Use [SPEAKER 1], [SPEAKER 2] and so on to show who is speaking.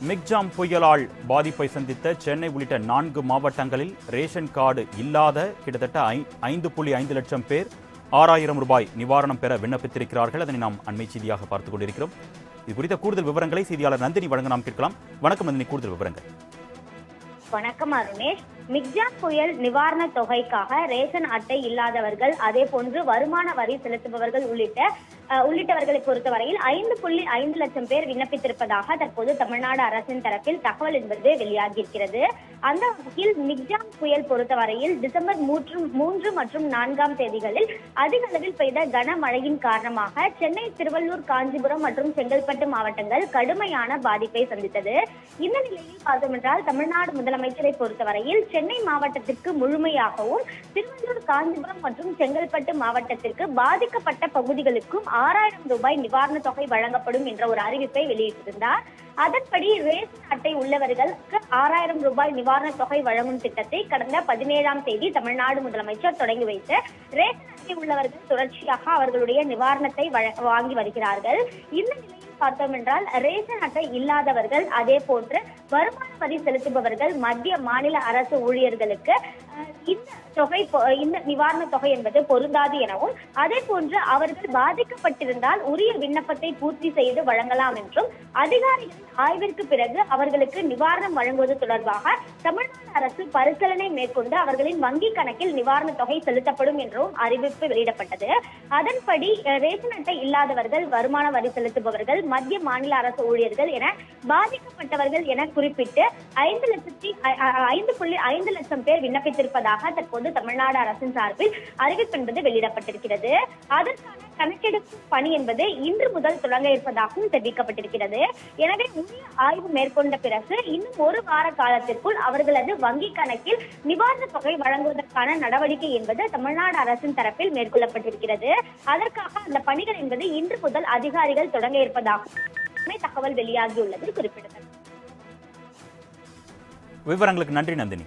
[SPEAKER 1] Michaung புயலால் பாதிப்பை சந்தித்த சென்னை உள்ளிட்ட 4 மாவட்டங்களில் ரேஷன் கார்டு இல்லாத கிட்டத்தட்ட 5.5 லட்சம் பேர் 6,000 ரூபாய் நிவாரணம் பெற விண்ணப்பித்திருக்கிறார்கள். அதனை நாம் அண்மை செய்தியாக பார்த்துக் கொண்டிருக்கிறோம். இது குறித்த கூடுதல் விவரங்களை செய்தியாளர் நந்தினி வழங்க நாம் கேட்கலாம். வணக்கம் நந்தினி, கூடுதல் விவரங்கள்.
[SPEAKER 2] வணக்கம் அருணேஷ். மிக்ஜாம் புயல் நிவாரண தொகைக்காக ரேஷன் அட்டை இல்லாதவர்கள், அதே போன்று வருமான வரி செலுத்துபவர்கள் உள்ளிட்டவர்களை பொறுத்தவரையில் 5.5 லட்சம் பேர் விண்ணப்பித்திருப்பதாக தற்போது தமிழ்நாடு அரசின் தரப்பில் தகவல் என்பது வெளியாகியிருக்கிறது. அந்த வகையில் மிக்ஜாம் புயல் பொறுத்தவரையில் டிசம்பர் 3 மற்றும் 4 தேதிகளில் அதிக அளவில் பெய்த கனமழையின் காரணமாக சென்னை, திருவள்ளூர், காஞ்சிபுரம் மற்றும் செங்கல்பட்டு மாவட்டங்கள் கடுமையான பாதிப்பை சந்தித்தது. இந்த நிலையில் பார்த்தோம் என்றால் தமிழ்நாடு முதலமைச்சரை பொறுத்தவரையில் சென்னை மாவட்டத்திற்கு முழுமையாகவும், திருவள்ளூர், காஞ்சிபுரம் மற்றும் செங்கல்பட்டு மாவட்டத்திற்கு பாதிக்கப்பட்ட பகுதிகளுக்கும் 6,000 ரூபாய் நிவாரண தொகை வழங்கப்படும் என்ற ஒரு அறிவிப்பை வெளியிட்டிருந்தார். அதன்படி ரேஷன் அட்டை உள்ளவர்களுக்கு 6,000 ரூபாய் நிவாரண தொகை வழங்கும் திட்டத்தை கடந்த 17ஆம் தேதி தமிழ்நாடு முதலமைச்சர் தொடங்கி வைத்து ரேஷன் அட்டை உள்ளவர்கள் தொடர்ச்சியாக அவர்களுடைய நிவாரணத்தை வாங்கி வருகிறார்கள். இந்த நிலையில் பார்த்தோம் என்றால் ரேஷன் அட்டை இல்லாதவர்கள், அதே போன்று வருமான வரி செலுத்துபவர்கள், மத்திய மாநில அரசு ஊழியர்களுக்கு இந்த நிவாரண தொகை என்பது பொருந்தாது எனவும், அதே போன்று அவர்கள் பாதிக்கப்பட்டிருந்தால் உரிய விண்ணப்பத்தை பூர்த்தி செய்து வழங்கலாம் என்றும், அதிகாரிகளின் ஆய்விற்கு பிறகு அவர்களுக்கு நிவாரணம் வழங்குவது தொடர்பாக தமிழ்நாடு அரசு பரிசீலனை மேற்கொண்டு அவர்களின் வங்கி கணக்கில் நிவாரண தொகை செலுத்தப்படும் என்றும் அறிவிப்பு வெளியிடப்பட்டது. அதன்படி ரேஷன் அட்டை இல்லாதவர்கள், வருமான வரி செலுத்துபவர்கள், மத்திய மாநில அரசு ஊழியர்கள் என பாதிக்கப்பட்டவர்கள் என குறிப்பிட்டு 5.5 லட்சம் பேர் விண்ணப்பித்திருப்பதாக தற்போது தமிழ்நாடு அரசின் சார்பில் அறிவிப்பு என்பது வெளியிடப்பட்டிருக்கிறது. அதற்கான கணக்கெடுப்பு பணி என்பது இன்று முதல் தொடங்க இருப்பதாகவும் தெரிவிக்கப்பட்டிருக்கிறது. எனவே உரிய ஆய்வு மேற்கொண்ட பிறகு இன்னும் 1 வார காலத்திற்குள் அவர்களது வங்கி கணக்கில் நிவாரண தொகை வழங்குவதற்கான நடவடிக்கை என்பது தமிழ்நாடு அரசின் தரப்பில் மேற்கொள்ளப்பட்டிருக்கிறது. அதற்காக அந்த பணிகள் என்பது இன்று முதல் அதிகாரிகள் தொடங்க இருப்பதாகவும் தகவல் வெளியாகியுள்ளது குறிப்பிடத்தக்கது.
[SPEAKER 1] விவரங்களுக்கு நன்றி நந்தினி.